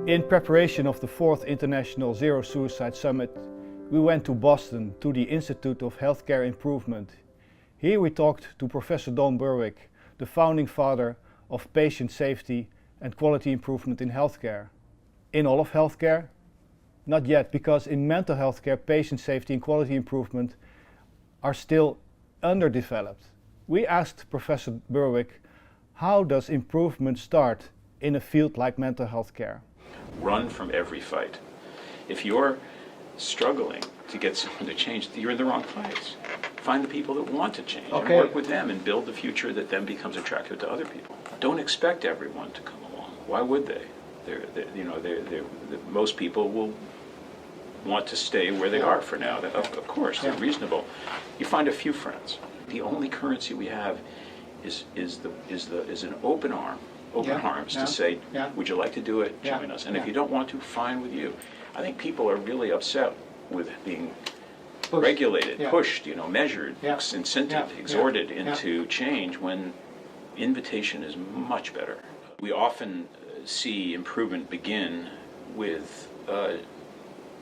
In preparation of the 4th International Zero Suicide Summit, we went to Boston to the Institute of Healthcare Improvement. Here we talked to Professor Don Berwick, the founding father of patient safety and quality improvement in healthcare. In all of healthcare? Not yet, because in mental health care, patient safety and quality improvement are still underdeveloped. We asked Professor Berwick, how does improvement start in a field like mental health care? Run from every fight. If you're struggling to get someone to change, you're in the wrong place. Find the people that want to change and work with them and build the future that then becomes attractive to other people. Don't expect everyone to come along. Why would they? Most people will want to stay where they are for now. Of course, they're reasonable. You find a few friends. The only currency we have is an open arms to say, would you like to do it? Join us. And if you don't want to, fine with you. I think people are really upset with being regulated, pushed, measured, incented, exhorted into change when invitation is much better. We often see improvement begin with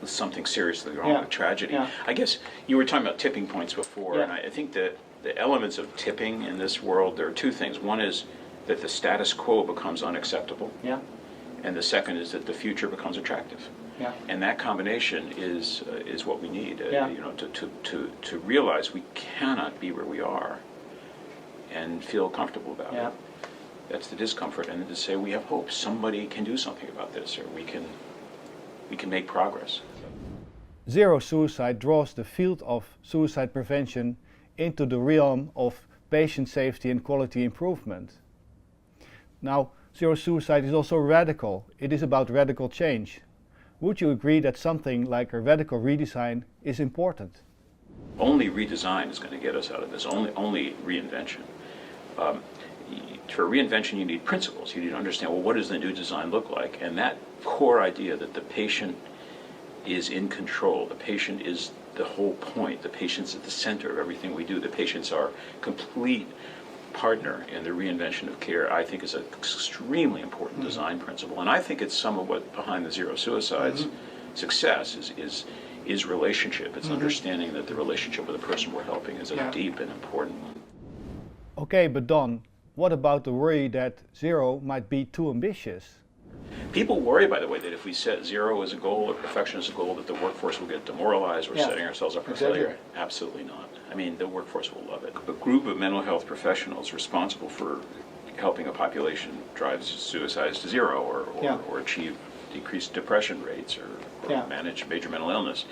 something seriously wrong, a tragedy. I guess you were talking about tipping points before, and I think that the elements of tipping in this world, there are two things. One is that the status quo becomes unacceptable, and the second is that the future becomes attractive. And that combination is what we need, to realize we cannot be where we are and feel comfortable about it. That's the discomfort, and then to say we have hope. Somebody can do something about this, or we can make progress. Zero suicide draws the field of suicide prevention into the realm of patient safety and quality improvement. Now, zero suicide is also radical. It is about radical change. Would you agree that something like a radical redesign is important? Only redesign is going to get us out of this, only reinvention. For reinvention, you need principles. You need to understand, well, what does the new design look like? And that core idea that the patient is in control, the patient is the whole point, the patient's at the center of everything we do, the patient's our complete partner in the reinvention of care, I think is an extremely important design principle. And I think it's some of what behind the Zero Suicides success is relationship. It's understanding that the relationship with the person we're helping is a deep and important one. Okay, but Don, what about the worry that zero might be too ambitious? People worry, by the way, that if we set zero as a goal or perfection as a goal, that the workforce will get demoralized. We're setting ourselves up for failure. Absolutely not. I mean, the workforce will love it. A group of mental health professionals responsible for helping a population drive suicides to zero or achieve decreased depression rates or manage major mental illness.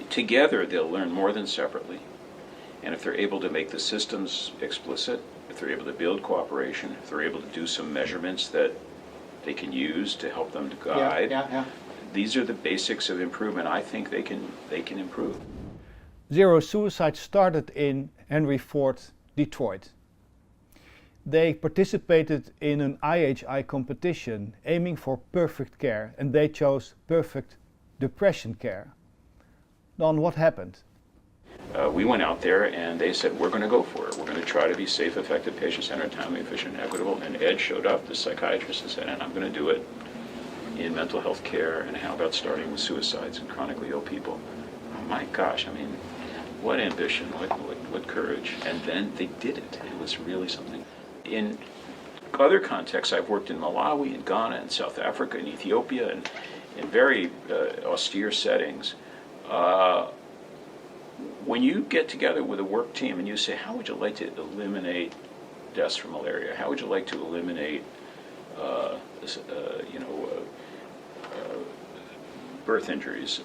Together, they'll learn more than separately. And if they're able to make the systems explicit, if they're able to build cooperation, if they're able to do some measurements that they can use to help them to guide, these are the basics of improvement. I think they can improve. Zero Suicide started in Henry Ford, Detroit. They participated in an IHI competition aiming for perfect care, and they chose perfect depression care. Don, what happened? We went out there and they said, we're going to go for it. We're going to try to be safe, effective, patient-centered, timely, efficient, and equitable. And Ed showed up, the psychiatrist, and said, and I'm going to do it in mental health care, and how about starting with suicides and chronically ill people? Oh my gosh, I mean, what ambition, what courage. And then they did it. It was really something. In other contexts, I've worked in Malawi, in Ghana, in South Africa, in Ethiopia, and in very austere settings. When you get together with a work team and you say, how would you like to eliminate deaths from malaria? How would you like to eliminate birth injuries?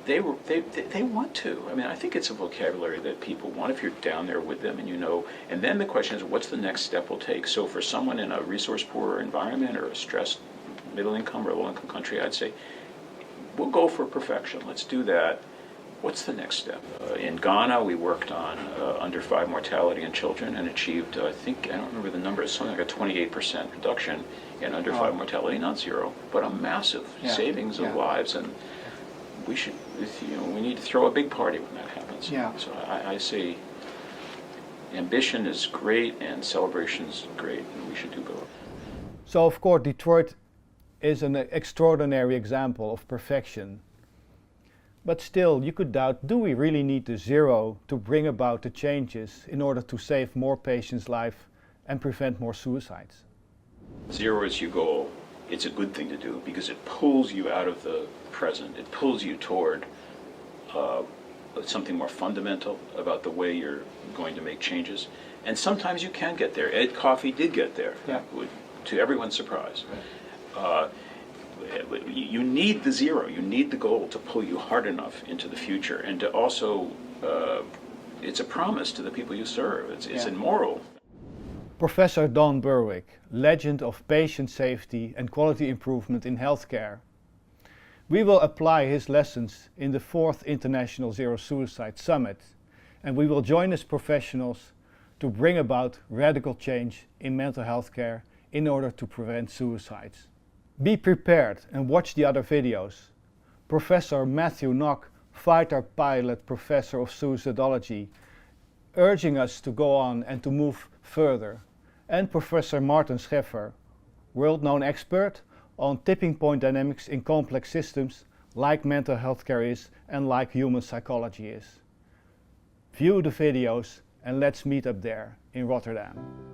They want to. I mean, I think it's a vocabulary that people want if you're down there with them and you know. And then the question is, what's the next step we'll take? So for someone in a resource-poor environment or a stressed middle-income or low-income country, I'd say, we'll go for perfection. Let's do that. What's the next step? In Ghana, we worked on under 5 mortality in children and achieved, I don't remember the number, it's something like a 28% reduction in under 5 mortality, not zero, but a massive savings of lives. And we should, we need to throw a big party when that happens. So I say ambition is great and celebration is great, and we should do both. So of course Detroit is an extraordinary example of perfection. But still, you could doubt, do we really need the zero to bring about the changes in order to save more patients' lives and prevent more suicides? Zero is your goal. It's a good thing to do because it pulls you out of the present. It pulls you toward something more fundamental about the way you're going to make changes. And sometimes you can get there. Ed Coffey did get there, to everyone's surprise. You need the zero, you need the goal to pull you hard enough into the future, and to also, it's a promise to the people you serve. It's immoral. Professor Don Berwick, legend of patient safety and quality improvement in healthcare. We will apply his lessons in the 4th International Zero Suicide Summit, and we will join as professionals to bring about radical change in mental health care in order to prevent suicides. Be prepared and watch the other videos. Professor Matthew Nock, fighter pilot professor of suicidology, urging us to go on and to move further. And Professor Martin Scheffer, world-known expert on tipping point dynamics in complex systems like mental health care is and like human psychology is. View the videos and let's meet up there in Rotterdam.